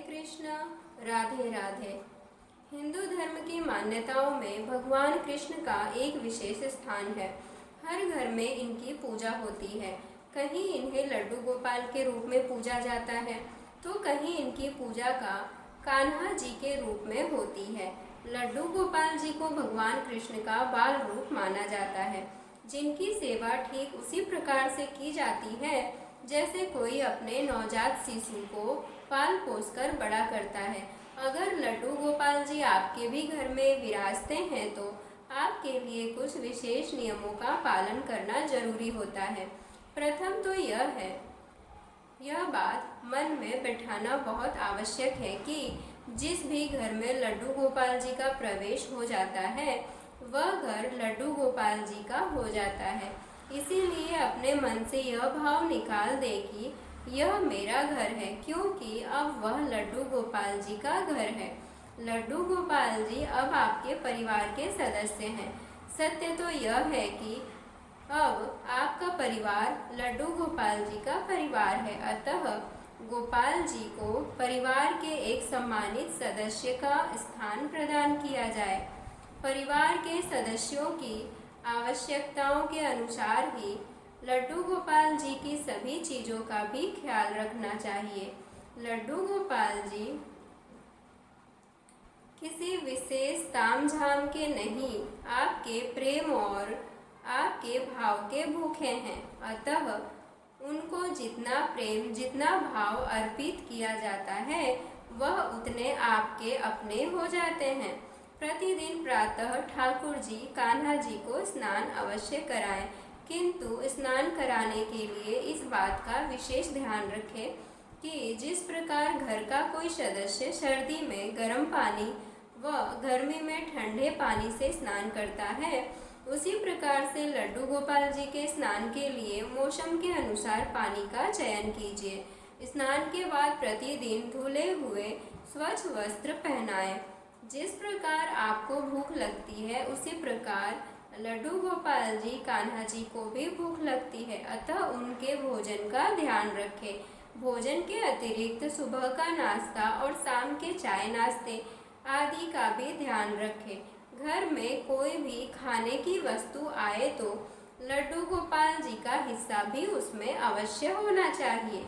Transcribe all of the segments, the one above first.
कृष्ण। राधे राधे। हिंदू धर्म की मान्यताओं में भगवान कृष्ण का एक विशेष स्थान है। हर घर में इनकी पूजा होती है। कहीं इन्हें लड्डू गोपाल के रूप में पूजा जाता है तो कहीं इनकी पूजा का कान्हा जी के रूप में होती है। लड्डू गोपाल जी को भगवान कृष्ण का बाल रूप माना जाता है, जिनकी सेवा ठीक उसी प्रकार से की जाती है जैसे कोई अपने नवजात शिशु को पाल पोस कर बड़ा करता है। अगर लड्डू गोपाल जी आपके भी घर में विराजते हैं तो आपके लिए कुछ विशेष नियमों का पालन करना जरूरी होता है। प्रथम तो यह बात मन में बैठाना बहुत आवश्यक है कि जिस भी घर में लड्डू गोपाल जी का प्रवेश हो जाता है वह घर लड्डू गोपाल जी का हो जाता है। इसीलिए अपने मन से यह भाव निकाल दे कि यह मेरा घर है, क्योंकि अब वह लड्डू गोपाल जी का घर है। लड्डू गोपाल जी अब आपके परिवार के सदस्य हैं। सत्य तो यह है कि अब आपका परिवार लड्डू गोपाल जी का परिवार है, अतः गोपाल जी को परिवार के एक सम्मानित सदस्य का स्थान प्रदान किया जाए। परिवार के सदस्यों की आवश्यकताओं के अनुसार ही लड्डू गोपाल जी की सभी चीज़ों का भी ख्याल रखना चाहिए। लड्डू गोपाल जी किसी विशेष तामझाम के नहीं, आपके प्रेम और आपके भाव के भूखे हैं, अतः उनको जितना प्रेम जितना भाव अर्पित किया जाता है वह उतने आपके अपने हो जाते हैं। प्रतिदिन प्रातः ठाकुर जी कान्हा जी को स्नान अवश्य कराएं, किंतु स्नान कराने के लिए इस बात का विशेष ध्यान रखें कि जिस प्रकार घर का कोई सदस्य सर्दी में गर्म पानी व गर्मी में ठंडे पानी से स्नान करता है, उसी प्रकार से लड्डू गोपाल जी के स्नान के लिए मौसम के अनुसार पानी का चयन कीजिए। स्नान के बाद प्रतिदिन धुले हुए स्वच्छ वस्त्र पहनाएं। जिस प्रकार आपको भूख लगती है उसी प्रकार लड्डू गोपाल जी कान्हा जी को भी भूख लगती है, अतः उनके भोजन का ध्यान रखें। भोजन के अतिरिक्त सुबह का नाश्ता और शाम के चाय नाश्ते आदि का भी ध्यान रखें। घर में कोई भी खाने की वस्तु आए तो लड्डू गोपाल जी का हिस्सा भी उसमें अवश्य होना चाहिए।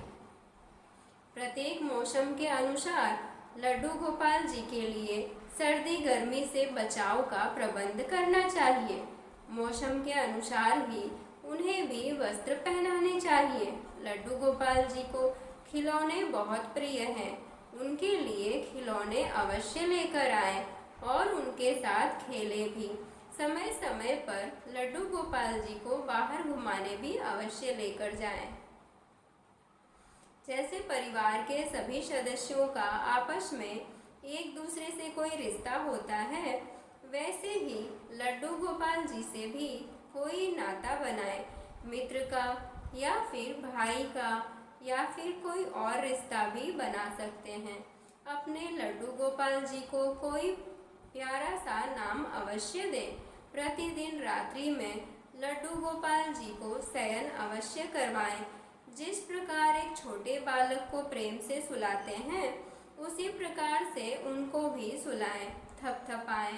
प्रत्येक मौसम के अनुसार लड्डू गोपाल जी के लिए सर्दी गर्मी से बचाव का प्रबंध करना चाहिए। मौसम के अनुसार ही उन्हें भी वस्त्र पहनाने चाहिए। लड्डू गोपाल जी को खिलौने बहुत प्रिय हैं, उनके लिए खिलौने अवश्य लेकर आएं और उनके साथ खेलें भी। समय समय पर लड्डू गोपाल जी को बाहर घुमाने भी अवश्य लेकर जाएं। जैसे परिवार के सभी सदस्यों का आपस में एक दूसरे से कोई रिश्ता होता है, वैसे ही लड्डू गोपाल जी से भी कोई नाता बनाए। मित्र का या फिर भाई का या फिर कोई और रिश्ता भी बना सकते हैं। अपने लड्डू गोपाल जी को कोई प्यारा सा नाम अवश्य दें। प्रतिदिन रात्रि में लड्डू गोपाल जी को शयन अवश्य करवाएं। जिस प्रकार एक छोटे बालक को प्रेम से सुलाते हैं उसी प्रकार से उनको भी सुलाएं, थपथपाएं,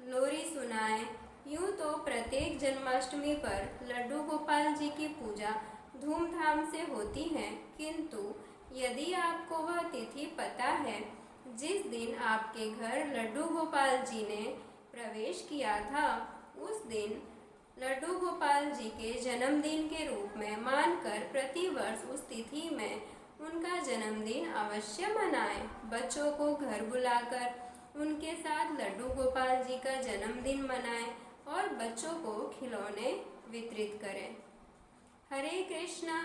लोरी सुनाएं। यूँ तो प्रत्येक जन्माष्टमी पर लड्डू गोपाल जी की पूजा धूमधाम से होती है, किंतु यदि आपको वह तिथि पता है जिस दिन आपके घर लड्डू गोपाल जी ने प्रवेश किया था, उस दिन लड्डू गोपाल जी के जन्मदिन के रूप में मानकर प्रतिवर्ष उस तिथि में उनका जन्मदिन अवश्य मनाएं। बच्चों को घर बुलाकर उनके साथ लड्डू गोपाल जी का जन्मदिन मनाएं और बच्चों को खिलौने वितरित करें। हरे कृष्णा।